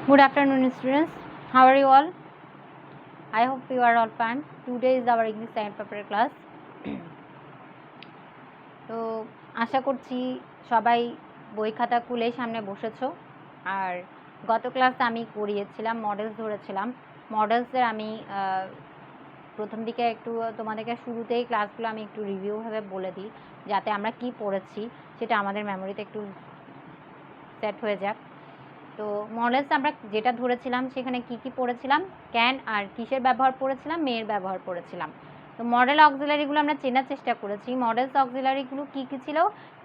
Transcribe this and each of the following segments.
Good afternoon, students. How are you all? I hope you are all fine. Today is our English second paper class. তো আশা করছি সবাই বই খাতা খুলে সামনে বসেছো। আর গত ক্লাসে আমি করিয়েছিলাম মডেলস ধরেছিলাম। মডেলসের আমি প্রথম দিকে একটু তোমাদেরকে শুরুতেই ক্লাসগুলো আমি একটু রিভিউভাবে বলে দিই, যাতে আমরা কি পড়েছি সেটা আমাদের মেমোরিতে একটু সেট হয়ে যাক। তো মডেলস আমরা যেটা ধরেছিলাম সেখানে কি কি পড়েছিলাম, ক্যান আর কিসের ব্যবহার পড়েছিলাম, মেয়ের ব্যবহার পড়েছিলাম। তো মডেল অক্সিলারিগুলো আমরা চেনার চেষ্টা করেছি। মডেলস অক্সিলারিগুলো কি কি ছিল?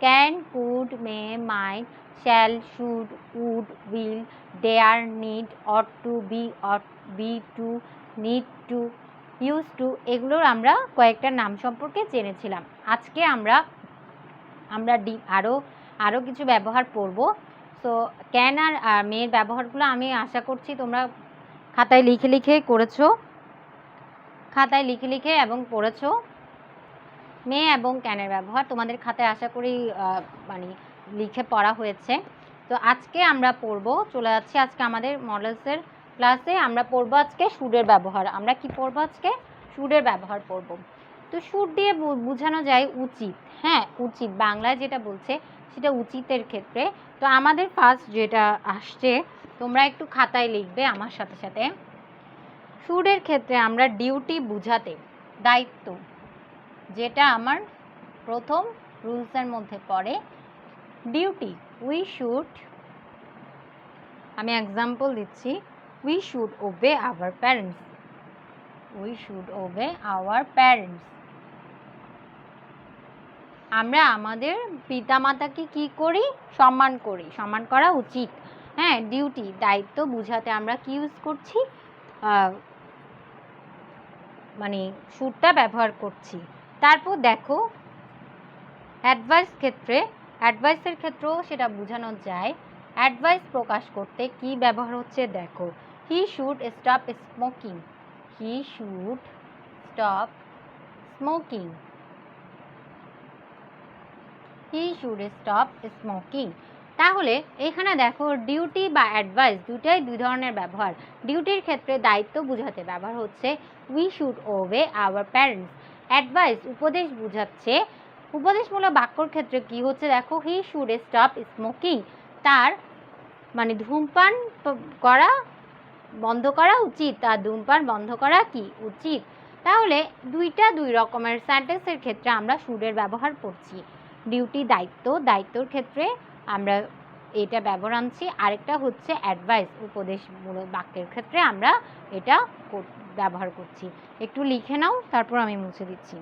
Can, could, may, might, shall, should, would, will, dare, need, ought to, be to, need to, use to, এগুলোর আমরা কয়েকটা নাম সম্পর্কে জেনেছিলাম। আজকে আমরা আরও কিছু ব্যবহার পড়ব। সো ক্যান আর মেয়ের ব্যবহারগুলো আমি আশা করছি তোমরা খাতায় লিখে এবং পড়েছো। মেয়ে এবং ক্যানের ব্যবহার তোমাদের খাতায় আশা করি মানে লিখে পড়া হয়েছে। তো আজকে আমরা চলে যাচ্ছি আজকে আমাদের মডেলসের ক্লাসে। আমরা পড়বো আজকে শুডের ব্যবহার। আমরা কি পড়বো আজকে? শুডের ব্যবহার পড়ব। তো শুড দিয়ে বোঝানো যায় উচিত। হ্যাঁ, উচিত বাংলায় যেটা বলছে সেটা উচিতের ক্ষেত্রে। তো আমাদের ফার্স্ট যেটা আসছে, তোমরা একটু খাতায় লিখবে আমার সাথে সাথে। শুডের ক্ষেত্রে আমরা ডিউটি বুঝাতে, দায়িত্ব, যেটা আমার প্রথম রুলসের মধ্যে পড়ে ডিউটি। উই শুড, আমি এক্সাম্পল দিচ্ছি, we should obey our parents. We should obey our parents. আমরা আমাদের পিতামাতাকে কি করি? সম্মান করি, সম্মান করা উচিত। হ্যাঁ, ডিউটি দায়িত্ব বুঝাতে আমরা কি ইউজ করছি? মানে শুডটা ব্যবহার করছি। তারপর দেখো অ্যাডভাইসের ক্ষেত্রেও সেটা বোঝানো যায়। অ্যাডভাইস প্রকাশ করতে কি ব্যবহার হচ্ছে দেখো, হি should stop smoking. He should stop smoking. He should stop smoking. তাহলে এখানে দেখো ডিউটি বা অ্যাডভাইস দুটাই দুই ধরনের ব্যবহার। ডিউটির ক্ষেত্রে দায়িত্ব বোঝাতে ব্যবহার হচ্ছে we should obey our parents. Advice উপদেশ বোঝাচ্ছে, উপদেশমূলক বাক্যর ক্ষেত্রে কি হচ্ছে দেখো, হি শুড স্টপ স্মোকিং, তার মানে ধূমপান করা বন্ধ করা উচিত, তার ধূমপান বন্ধ করা কি উচিত। তাহলে দুই রকমের সেন্টেন্সের ক্ষেত্রে আমরা শুডের ব্যবহার করছি। ডিউটি দায়িত্বর ক্ষেত্রে আমরা এটা ব্যবহার আনছি। আরেকটা হচ্ছে অ্যাডভাইস উপদেশমূলক বাক্যের ক্ষেত্রে আমরা এটা ব্যবহার করছি। একটু লিখে নাও, তারপর আমি মুছে দিচ্ছি।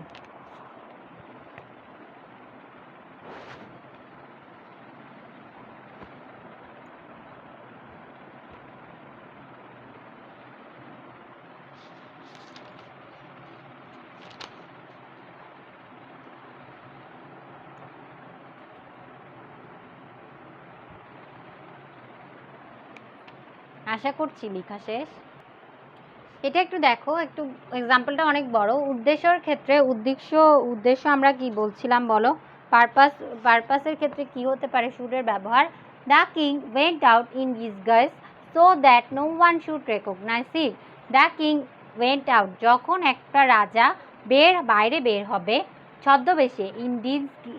আশা করছি লেখা শেষ। এটা একটু দেখো, একটু এক্সাম্পলটা অনেক বড়। উদ্দেশ্যের ক্ষেত্রে উদ্দেশ্য আমরা কি বলছিলাম বলো? পারপাসের ক্ষেত্রে কি হতে পারে শুডের ব্যবহার? The king went out in disguise so that no one should recognise him. The king went out, যখন একটা রাজা বাইরে বের হবে ছদ্মবেশে,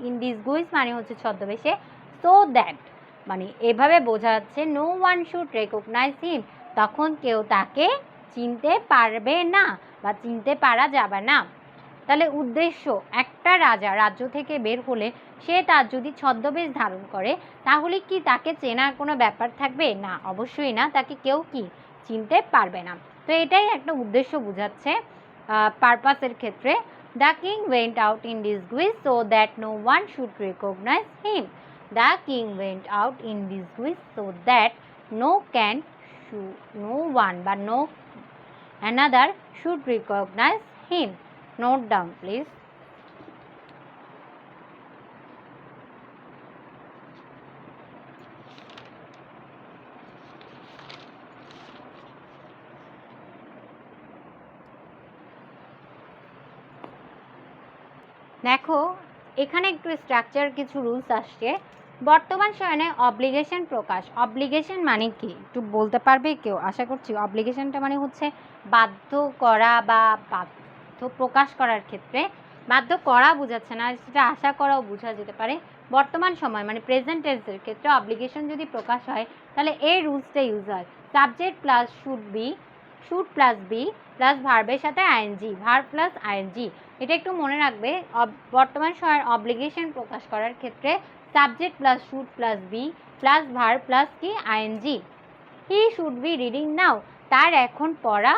ইন ডিসগুইজ মানে হচ্ছে ছদ্মবেশে, সো দ্যাট মানে এভাবে বোঝা যাচ্ছে নো ওয়ান শুড রেকগনাইজ হিম, তখন কেউ তাকে চিনতে পারবে না বা চিনতে পারা যাবে না। তাহলে উদ্দেশ্য, একটা রাজা রাজ্য থেকে বের হলে সে তার যদি ছদ্মবেশ ধারণ করে তাহলে কি তাকে চেনার কোনো ব্যাপার থাকবে না? অবশ্যই না, তাকে কেউ কি চিনতে পারবে না। তো এটাই একটা উদ্দেশ্য বোঝাচ্ছে পারপাসের ক্ষেত্রে। The king went out in disguise so that no one should recognise him. The king went out in disguise so that no one বা no another should recognize him. Note down please. দেখো এখানে একটু structure কিছু rules আসছে। বর্তমান সময়ে obligation প্রকাশ। Obligation মানে কি একটু বলতে পারবে কেউ? আশা করছি অব্লিগেশনটা মানে হচ্ছে বাধ্য করা বা বাধ্য প্রকাশ করার ক্ষেত্রে, বাধ্য করা বোঝাচ্ছে না, সেটা আশা করাও বোঝা যেতে পারে। বর্তমান সময় মানে প্রেজেন্ট টেন্সের ক্ষেত্রে অব্লিগেশন যদি প্রকাশ হয় তাহলে এই রুলসটা ইউজ হয়। Subject plus should plus be plus ভার্বের সাথে আইএনজি, ভার্ব প্লাস আইএনজি। এটা একটু মনে রাখবে। বর্তমান সময়ের অব্লিগেশন প্রকাশ করার ক্ষেত্রে subject plus should plus be plus verb plus কি ING. He should be reading now, তার এখন পড়া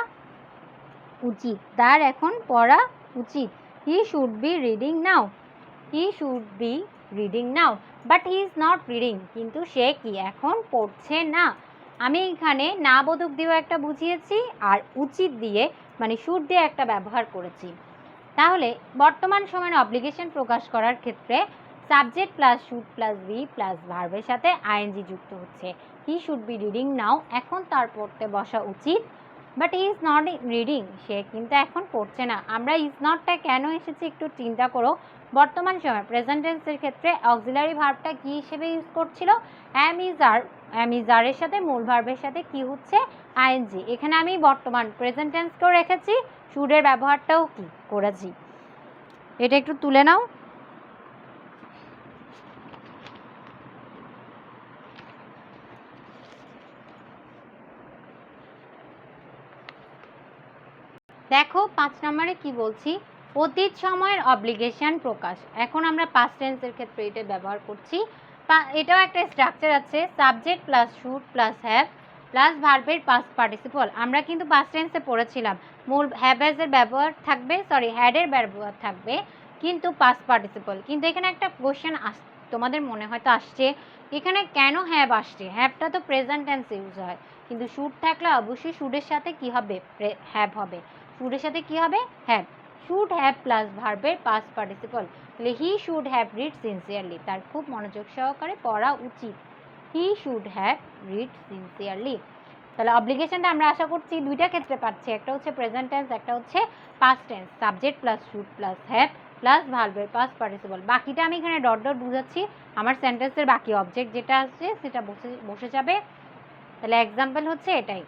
উচিত, তার এখন পড়া উচিত। He should be reading now, he should be reading now, but he is not reading, কিন্তু সে কি এখন পড়ছে না। আমি এখানে না বোধক দিয়েও একটা বুঝিয়েছি আর উচিত দিয়ে মানে শুড দিয়ে একটা ব্যবহার করেছি। তাহলে বর্তমান সময়ের অব্লিগেশন প্রকাশ করার ক্ষেত্রে subject plus should plus be plus ভার্বের সাথে আইএনজি যুক্ত হচ্ছে। He should be reading now, এখন তার পড়তে বসা উচিত, but he is not reading, সে কিন্তু এখন পড়ছে না। আমরা ইজ নটটা কেন এসেছি একটু চিন্তা করো। বর্তমান সময় প্রেজেন্ট টেন্সের ক্ষেত্রে অক্সিলারি ভার্বটা কি হিসেবে ইউজ করছিল? অ্যাম ইজ আরের সাথে মূল ভার্বের সাথে কি হচ্ছে? আইএনজি। এখানে আমি বর্তমান প্রেজেন্ট টেন্সকেও রেখেছি, শুডের ব্যবহারটাও কি করেছি। এটা একটু তুলে নাও। দেখো 5 নম্বরে কি বলছি, অতীত সময়ের অব্লিগেশন প্রকাশ। এখন আমরা পাস্ট টেন্সের ক্ষেত্রে এটা ব্যবহার করছি। এটাও একটা স্ট্রাকচার আছে, subject plus should plus have plus ভার্বের পাস্ট পার্টিসিপল। আমরা কিন্তু পাস্ট টেন্সে পড়েছিলাম মূল হ্যাভের ব্যবহার থাকবে, হ্যাডের ব্যবহার থাকবে, কিন্তু পাস্ট পার্টিসিপল। কিন্তু এখানে একটা কোশ্চেন তোমাদের মনে হয়তো আসছে, এখানে কেন হ্যাভ আসছে? হ্যাভটা তো প্রেজেন্ট টেন্সে ইউজ হয়, কিন্তু শুড থাকলে অবশ্যই শুডের সাথে কি হবে? হ্যাভ হবে। শুডের সাথে কি হবে? হ্যাভ। শুড হ্যাভ প্লাস ভার্বের পাস্ট পার্টিসিপল। তাহলে he should have read sincerely, তার খুব মনোযোগ সহকারে পড়া উচিত। He should have read sincerely. তাহলে অব্লিগেশনটা আমরা আশা করছি দুইটা ক্ষেত্রে পাচ্ছি, একটা হচ্ছে প্রেজেন্ট টেন্স, একটা হচ্ছে past tense. Subject plus should plus have plus ভার্বের পাস্ট পার্টিসিপল। বাকিটা আমি এখানে ডট ডট বুঝাচ্ছি, আমার সেন্টেন্সের বাকি অবজেক্ট যেটা আছে সেটা বসে যাবে। তাহলে এক্সাম্পল হচ্ছে এটাই।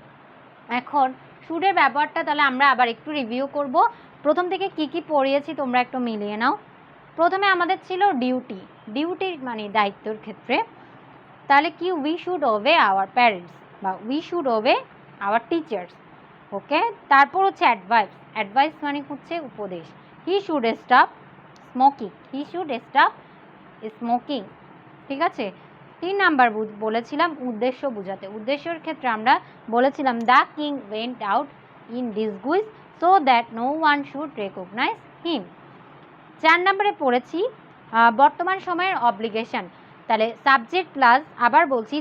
এখন শুডের ব্যবহারটা তাহলে আমরা আবার একটু রিভিউ করব। প্রথম থেকে কি কি পড়িয়েছি তোমরা একটু মিলিয়ে নাও। প্রথমে আমাদের ছিল ডিউটি, ডিউটি মানে দায়িত্বর ক্ষেত্রে। তাহলে কি? We should obey our parents বা we should obey our teachers. Okay, তারপর হচ্ছে অ্যাডভাইস, অ্যাডভাইস মানে হচ্ছে উপদেশ। He should stop smoking, he should stop smoking. ঠিক আছে। 3 নাম্বার বলেছিলাম উদ্দেশ্য বোঝাতে। উদ্দেশ্যের ক্ষেত্রে আমরা বলেছিলাম the king went out in disguise so that no one should recognise him. 4 নম্বরে পড়েছি বর্তমান সময়ের অব্লিগেশন। তাহলে সাবজেক্ট প্লাস, আবার বলছি,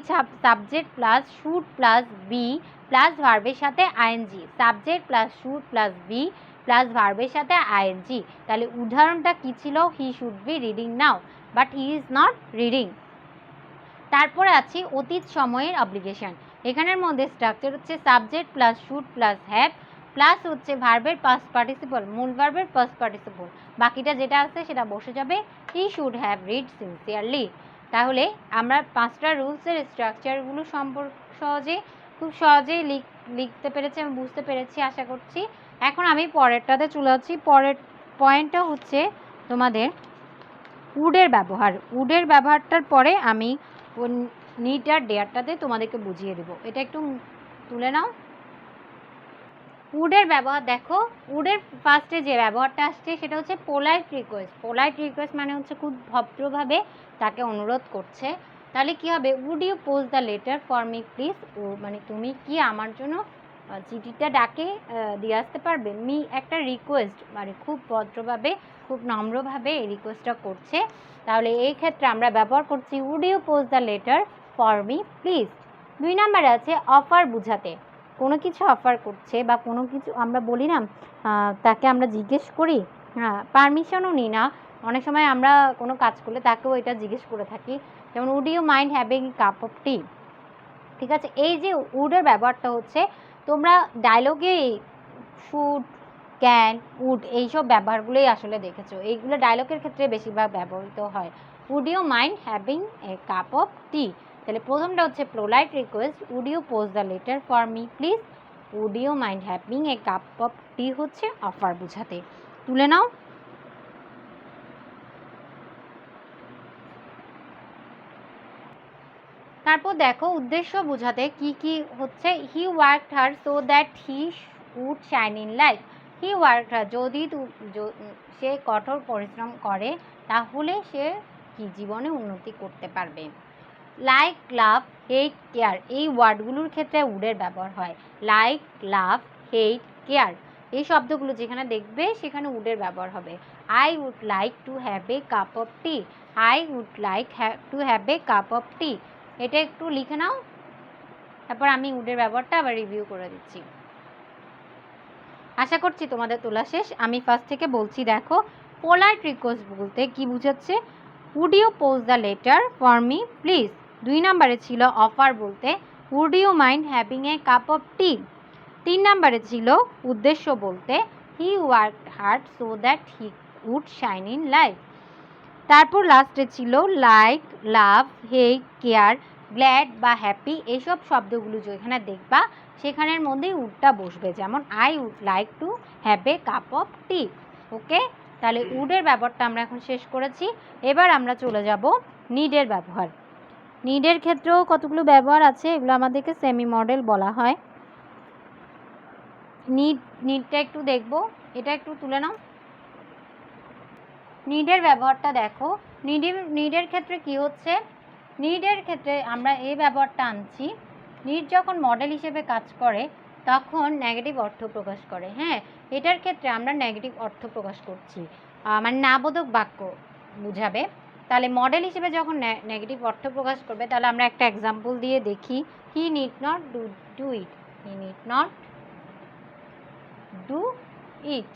subject plus should plus be plus ভার্বের সাথে ING, subject plus should plus be plus ভার্বের সাথে আইএনজি। তাহলে উদাহরণটা কি ছিল? He should be reading now, but he is not reading. তারপরে আছি অতীত সময়ের অব্লিগেশন। এখানের মধ্যে স্ট্রাকচার হচ্ছে subject plus should plus have plus হচ্ছে ভার্বের পাস্ট পার্টিসিপল, মূল ভার্বের পাস্ট পার্টিসিপল। বাকিটা যেটা আছে সেটা বসে যাবে। He should have read sincerely. তাহলে আমরা 5টা রুলসের স্ট্রাকচারগুলো খুব সহজেই লিখতে পেরেছি, আমি বুঝতে পেরেছি আশা করছি। এখন আমি পরেরটাতে চলে যাচ্ছি। পরের পয়েন্টটা হচ্ছে তোমাদের উডের ব্যবহার। উডের ব্যবহারটার পরে আমি নিড আর ডেয়ারটাতে তোমাদেরকে বুঝিয়ে দেবো। এটা একটু তুলে নাও। উডের ব্যবহার দেখো, উডের ফার্স্টে যে ব্যবহারটা আসছে সেটা হচ্ছে পোলাইট রিকোয়েস্ট। পোলাইট রিকোয়েস্ট মানে হচ্ছে খুব ভদ্রভাবে তাকে অনুরোধ করছে। তাহলে কি হবে? Would you post the letter for me please, ও মানে তুমি কি আমার জন্য চিঠিটা ডাকে দিয়ে আসতে পারবে? মি একটা রিকোয়েস্ট, মানে খুব ভদ্রভাবে খুব নম্রভাবে এই রিকোয়েস্টটা করছে। তাহলে এই ক্ষেত্রে আমরা ব্যবহার করছি would you post the letter for me please. 2 নম্বরে আছে অফার বুঝাতে। কোনো কিছু অফার করছে বা কোনো কিছু আমরা বলি না, তাকে আমরা জিজ্ঞেস করি, হ্যাঁ, পারমিশনও নিই না, অনেক সময় আমরা কোনো কাজ করলে তাকেও এটা জিজ্ঞেস করে থাকি, যেমন would you mind having cup of tea. ঠিক আছে, এই যে উডের ব্যবহারটা হচ্ছে তোমরা ডায়লগে শুড, ক্যান, উড এইসব ব্যবহারগুলোই আসলে দেখেছো। এইগুলো ডায়লগের ক্ষেত্রে বেশিরভাগ ব্যবহৃত হয়। Would you mind having a cup of tea. তাহলে প্রথমটা হচ্ছে polite request, would you post the letter for me please. Would you mind having a cup of tea হচ্ছে অফার বোঝাতে। তুলে নাও। তারপর দেখো উদ্দেশ্য বোঝাতে কি কি হচ্ছে, he worked hard so that he would shine in life. He worked hard, যদি সে কঠোর পরিশ্রম করে তাহলে সে কি জীবনে উন্নতি করতে পারবে। লাইক, লাভ, হেট, কেয়ার, এই ওয়ার্ডগুলোর ক্ষেত্রে উডের ব্যবহার হয়। লাইক, লাভ, হেট, কেয়ার, এই শব্দগুলো যেখানে দেখবে সেখানে উডের ব্যবহার হবে। I would like to have a cup of tea. I would like to have a cup of tea, এটা একটু লিখে নাও, তারপর আমি উডের ব্যবহারটা আবার রিভিউ করে দিচ্ছি। আশা করছি তোমাদের তোলা শেষ। আমি ফার্স্ট থেকে বলছি, দেখো পোলাইট রিকোয়েস্ট বলতে কি বুঝাচ্ছে, would you post the letter for me please. 2 নম্বরে ছিল অফার বলতে would you mind having a cup of tea. 3 নম্বরে ছিল উদ্দেশ্য বলতে he worked hard so that he would shine in life. তারপর লাস্টে ছিল like, love, hate, care, glad বা হ্যাপি, এইসব শব্দগুলো যেখানে দেখবা সেখানের মধ্যেই উডটা বসবে, যেমন I would like to have a cup of tea. Okay, তাহলে উডের ব্যবহারটা আমরা এখন শেষ করেছি। এবার আমরা চলে যাব নিডের ব্যবহার। নিডের ক্ষেত্রেও কতগুলো ব্যবহার আছে, এগুলো আমাদেরকে সেমি মডেল বলা হয়। নিডটা একটু দেখব, এটা একটু তুলে নাও। নিডের ব্যবহারটা দেখো, নিডের ক্ষেত্রে কি হচ্ছে, নিডের ক্ষেত্রে আমরা এই ব্যবহারটা আনছি, নিড যখন মডেল হিসেবে কাজ করে তখন নেগেটিভ অর্থ প্রকাশ করে। হ্যাঁ, এটার ক্ষেত্রে আমরা নেগেটিভ অর্থ প্রকাশ করছি, মানে নাবোধক বাক্য বুঝাবে। তাহলে মডেল হিসেবে যখন নেগেটিভ অর্থ প্রকাশ করবে, তাহলে আমরা একটা এক্সাম্পল দিয়ে দেখি। He need not do it. He need not do it.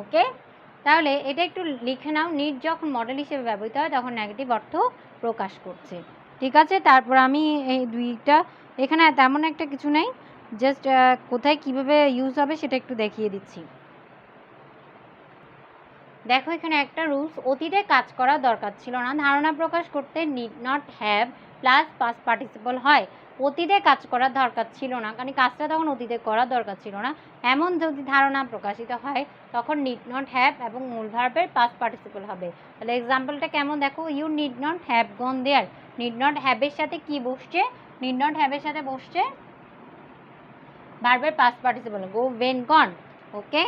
Okay, তাহলে এটা একটু লিখে নাও, নিড যখন মডেল হিসেবে ব্যবহৃত হয় তখন নেগেটিভ অর্থ প্রকাশ করছে। ঠিক আছে, তারপর আমি এই দুইটা, এখানে তেমন একটা কিছু নেই, জাস্ট কোথায় কিভাবে ইউজ হবে সেটা একটু দেখিয়ে দিচ্ছি। দেখো এখানে একটা রুলস, অতীতে কাজ করার দরকার ছিল না, ধারণা প্রকাশ করতে need not have plus past participle হয়। অতীতে কাজ করার দরকার ছিল না, কারণ কাজটা তখন অতীতে করার দরকার ছিল না, এমন যদি ধারণা প্রকাশিত হয় তখন নিড নট হ্যাভ এবং মূল ভার্বের পাস্ট পার্টিসিপল হবে। তাহলে এক্সাম্পলটা কেমন দেখো, you need not have gone there. Need not হ্যাভের সাথে কি বসছে, নিড নট হ্যাভের সাথে বসছে ভার্বের past participle, go, went, gone. Okay,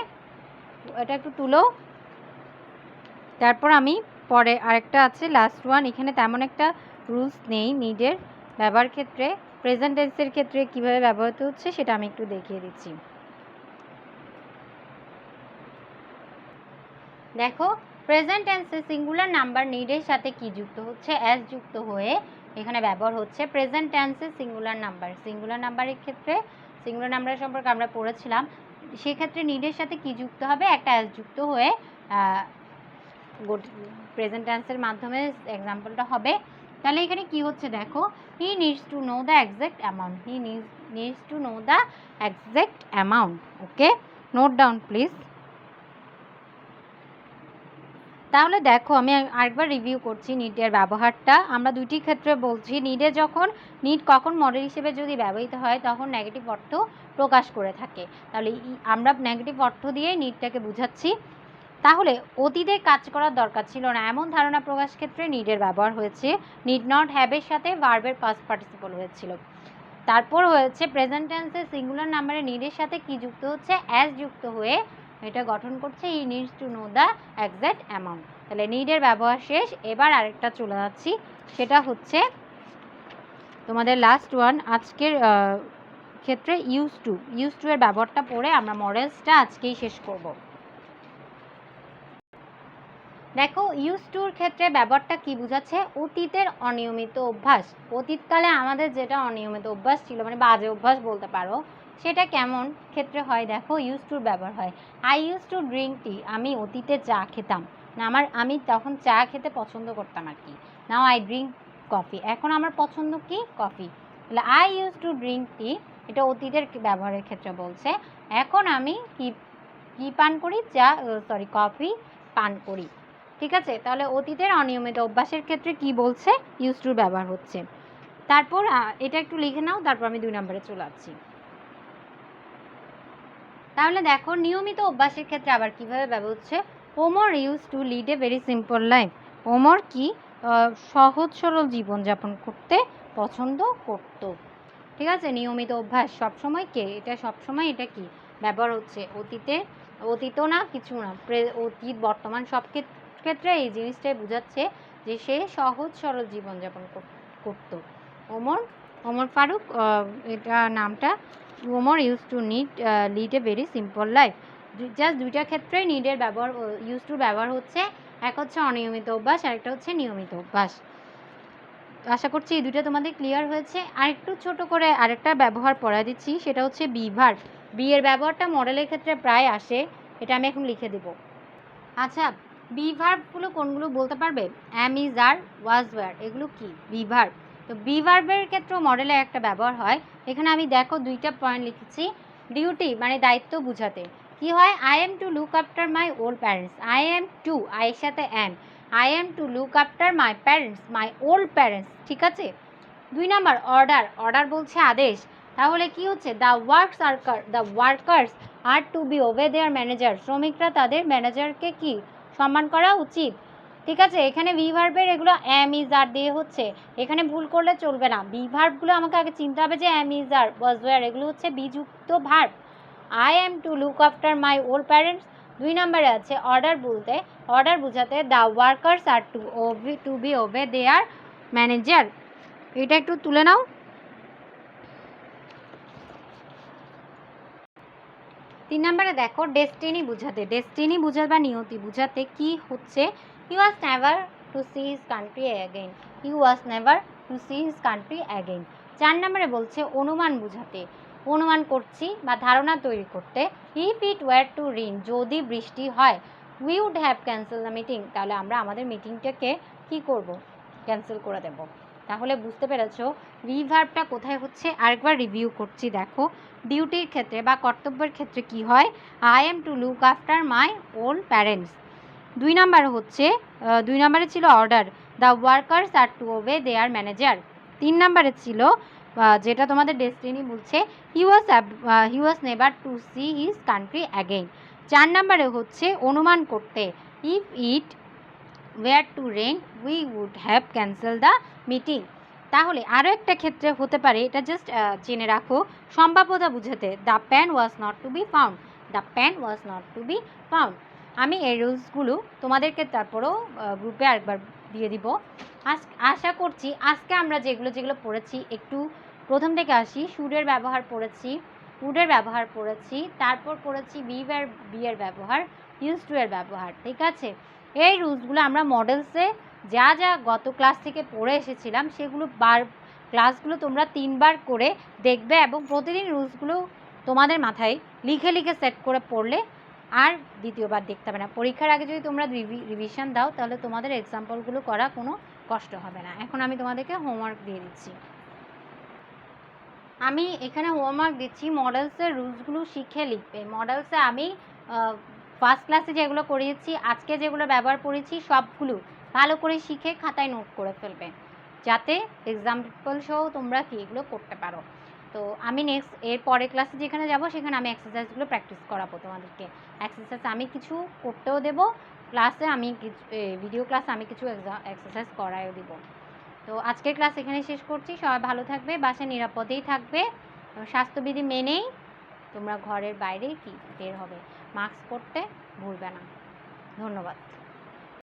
এটা একটু তুলো। তারপর আমি পরে আরেকটা আছে লাস্ট ওয়ান, এখানে তেমন একটা রুলস নেই নিডের ব্যবহার ক্ষেত্রে। প্রেজেন্ট টেন্সের ক্ষেত্রে কিভাবে ব্যবহৃত হচ্ছে সেটা আমি একটু দেখিয়ে দিচ্ছি। দেখো প্রেজেন্ট টেন্সে সিঙ্গুলার নাম্বার নিডের সাথে কি যুক্ত হচ্ছে, অ্যাজ যুক্ত হয়ে এখানে ব্যবহার হচ্ছে। প্রেজেন্ট টেন্সে সিঙ্গুলার নাম্বারের ক্ষেত্রে, সিঙ্গুলার নাম্বারের সম্পর্কে আমরা পড়েছিলাম, সেক্ষেত্রে নিডের সাথে কি যুক্ত হবে, একটা অ্যাজ যুক্ত হয়ে প্রেজেন্ট টেন্সের মাধ্যমে এক্সাম্পলটা হবে। তাহলে এখানে কি হচ্ছে দেখো, হি needs to know the exact amount. He needs to know the exact amount. Okay, note down please. তাহলে দেখো আমি আরেকবার রিভিউ করছি নিডের ব্যবহারটা। আমরা দুইটি ক্ষেত্রে বলছি, নিডে যখন নিড কখন মডেল হিসেবে যদি ব্যবহৃত হয় তখন নেগেটিভ অর্থ প্রকাশ করে থাকে। তাহলে আমরা নেগেটিভ অর্থ দিয়ে নিডটাকে বুঝাচ্ছি। তাহলে অতীতে কাজ করার দরকার ছিল না এমন ধারণা প্রকাশ ক্ষেত্রে নিডের ব্যবহার হয়েছে। নিড নট হ্যাভের সাথে ভার্বের পাস্ট পার্টিসিপল হয়েছিল। তারপর হয়েছে প্রেজেন্ট টেন্সে সিঙ্গুলার নাম্বারে নিডের সাথে কি যুক্ত হচ্ছে, অ্যাজ যুক্ত হয়ে এটা গঠন করছে হি needs to know the exact amount. তাহলে নিডের ব্যবহার শেষ। এবার আরেকটা চলে যাচ্ছি, সেটা হচ্ছে তোমাদের লাস্ট ওয়ান আজকের ক্ষেত্রে ইউজ টু এর ব্যবহারটা পড়ে আমরা মডেলসটা আজকেই শেষ করব। দেখো ইউজ টুর ক্ষেত্রে ব্যবহারটা কি বোঝাচ্ছে, অতীতের অনিয়মিত অভ্যাস। অতীতকালে আমাদের যেটা অনিয়মিত অভ্যাস ছিল, মানে বাজে অভ্যাস বলতে পারো, সেটা কেমন ক্ষেত্রে হয় দেখো ইউজ টুর ব্যবহার হয়। I use to drink tea, আমি অতীতে চা খেতাম না, আমি তখন চা খেতে পছন্দ করতাম আর কি। নাও আই ড্রিঙ্ক কফি, এখন আমার পছন্দ কি, কফি। তাহলে I use to drink tea, এটা অতীতের ব্যবহারের ক্ষেত্রে বলছে। এখন আমি কি পান করি, কফি পান করি। ঠিক আছে, তাহলে অতীতের অনিয়মিত অভ্যাসের ক্ষেত্রে কি বলছে, ইউজ টু ব্যবহার হচ্ছে। তারপর এটা একটু লিখে নাও, তারপর আমি 2 নম্বরে চলে আসছি। তাহলে দেখো নিয়মিত অভ্যাসের ক্ষেত্রে আবার কিভাবে ব্যবহার হচ্ছে। Omar use to lead a very simple life. Omar কি সহজ সরল জীবনযাপন করতে পছন্দ করত। ঠিক আছে, নিয়মিত অভ্যাস সবসময় এটা সবসময় এটা কি ব্যবহার হচ্ছে, অতীতও না কিছু না, অতীত বর্তমান সব ক্ষেত্রে এই জিনিসটাই বোঝাচ্ছে যে সে সহজ সরল জীবনযাপন করত। ওমর ফারুক, এটা নামটা। Omar use to lead a very simple life. Just দুইটা ক্ষেত্রেই নিডের ব্যবহার, ইউজ টু ব্যবহার হচ্ছে। এক হচ্ছে অনিয়মিত অভ্যাস, আর একটা হচ্ছে নিয়মিত অভ্যাস। আশা করছি এই দুটো তোমাদের ক্লিয়ার হয়েছে। আর একটু ছোট করে আরেকটা ব্যবহার পড়া দিচ্ছি, সেটা হচ্ছে বি ভার্ব। বি এর ব্যবহারটা মডেলের ক্ষেত্রে প্রায় আসে, এটা আমি এখন লিখে দেব। আচ্ছা, বি ভার্বগুলো কোনগুলো বলতে পারবে? অ্যাম, ইজ, আর, ওয়াজ, ওয়্যার, এগুলো কি বি ভার্ব। তো বি ভার্বের ক্ষেত্রেও মডেলে একটা ব্যবহার হয়। এখানে আমি দেখো দুইটা পয়েন্ট লিখেছি। ডিউটি মানে দায়িত্ব বোঝাতে কি হয়, I am to look after my old parents. I am to, আয়ের সাথে am, I am to look after my parents, my old parents. ঠিক আছে। 2 নাম্বার অর্ডার বলছে আদেশ। তাহলে কি হচ্ছে, the workers are to be obey their manager. শ্রমিকরা তাদের ম্যানেজারকে কি সম্মান করা উচিত। ঠিক আছে, এখানে বি ভার্বের এগুলো অ্যাম, ইজ, আর দিয়ে হচ্ছে। এখানে ভুল করলে চলবে না। বি ভার্বগুলো আমাকে আগে চিনতে হবে যে অ্যাম, ইজ, আর, ওয়াজ, ওয়্যার এগুলো হচ্ছে বিযুক্ত verb. I am to look after my old parents. 2 নম্বরে আছে অর্ডার বোঝাতে the workers are to be obey their manager. এটা একটু তুলে নাও। 3 নম্বরে দেখো ডেস্টিনি বুঝাতে বা নিয়তি বুঝাতে কি হচ্ছে, he was never to see his country again. 4 নম্বরে বলছে অনুমান বুঝাতে, অনুমান করছি বা ধারণা তৈরি করতে, if it were to rain, যদি বৃষ্টি হয়, we would have cancel the meeting, তাহলে আমরা আমাদের মিটিংটাকে কি করব, ক্যান্সেল করে দেব। তাহলে বুঝতে পেরেছ বি ভার্বটা কোথায় হচ্ছে। আরেকবার রিভিউ করছি, দেখো ডিউটির ক্ষেত্রে বা কর্তব্যের ক্ষেত্রে কি হয়, I am to look after my old parents. 2 নম্বরে ছিল order, the workers are to obey their manager. 3 নম্বরে ছিল যেটা তোমাদের ডেস্টিনি বলছে, he was never to see his country again. 4 নম্বরে হচ্ছে অনুমান করতে, if it were to rain we would have cancel the meeting. তাহলে আরও একটা ক্ষেত্রে হতে পারে, এটা জাস্ট জেনে রাখো, সম্ভাব্যতা বুঝাতে, the pan was not to be found. আমি এই রুলসগুলো তোমাদেরকে তারপরেও গ্রুপে আরেকবার দিয়ে দিব। আশা করছি আজকে আমরা যেগুলো পড়েছি, একটু প্রথম থেকে আসি। শুডের ব্যবহার পড়েছি, উডের ব্যবহার পড়েছি, তারপর পড়েছি বি এর ব্যবহার, ইউজ টু এর ব্যবহার। ঠিক আছে, এই রুলসগুলো আমরা মডেলসে যা গত ক্লাস থেকে পড়ে এসেছিলাম সেগুলো ক্লাসগুলো তোমরা 3 বার করে দেখবে এবং প্রতিদিন রুলসগুলো তোমাদের মাথায় লিখে সেট করে পড়লে আর দ্বিতীয়বার দেখতে হবে না। পরীক্ষার আগে যদি তোমরা রিভিশন দাও তাহলে তোমাদের এক্সাম্পলগুলো করা কোনো কষ্ট হবে না। এখন আমি তোমাদেরকে হোমওয়ার্ক দিয়ে দিচ্ছি। আমি এখানে হোমওয়ার্ক দিচ্ছি, মডেলসের রুলসগুলো শিখে লিখবে। মডেলসে আমি ফার্স্ট ক্লাসে যেগুলো করিয়েছি, আজকে যেগুলো ব্যবহার করেছি, সবগুলো ভালো করে শিখে খাতায় নোট করে ফেলবে, যাতে এক্সাম্পল সহ তোমরা কি এগুলো করতে পারো। তো আমি এর পরের ক্লাসে যেখানে যাব সেখানে আমি এক্সারসাইজগুলো প্র্যাকটিস করাবো তোমাদেরকে। এক্সারসাইজ আমি কিছু করতেও দেবো, ক্লাসে আমি ভিডিও ক্লাসে আমি কিছু এক্সারসাইজ করায়ও দিব। তো আজকের ক্লাস এখানে শেষ করছি। সবাই ভালো থাকবে, বাসায় নিরাপদেই থাকবে, স্বাস্থ্যবিধি মেনেই তোমরা ঘরের বাইরে কি বের হবে, মাস্ক পরতে ভুলবে না। ধন্যবাদ।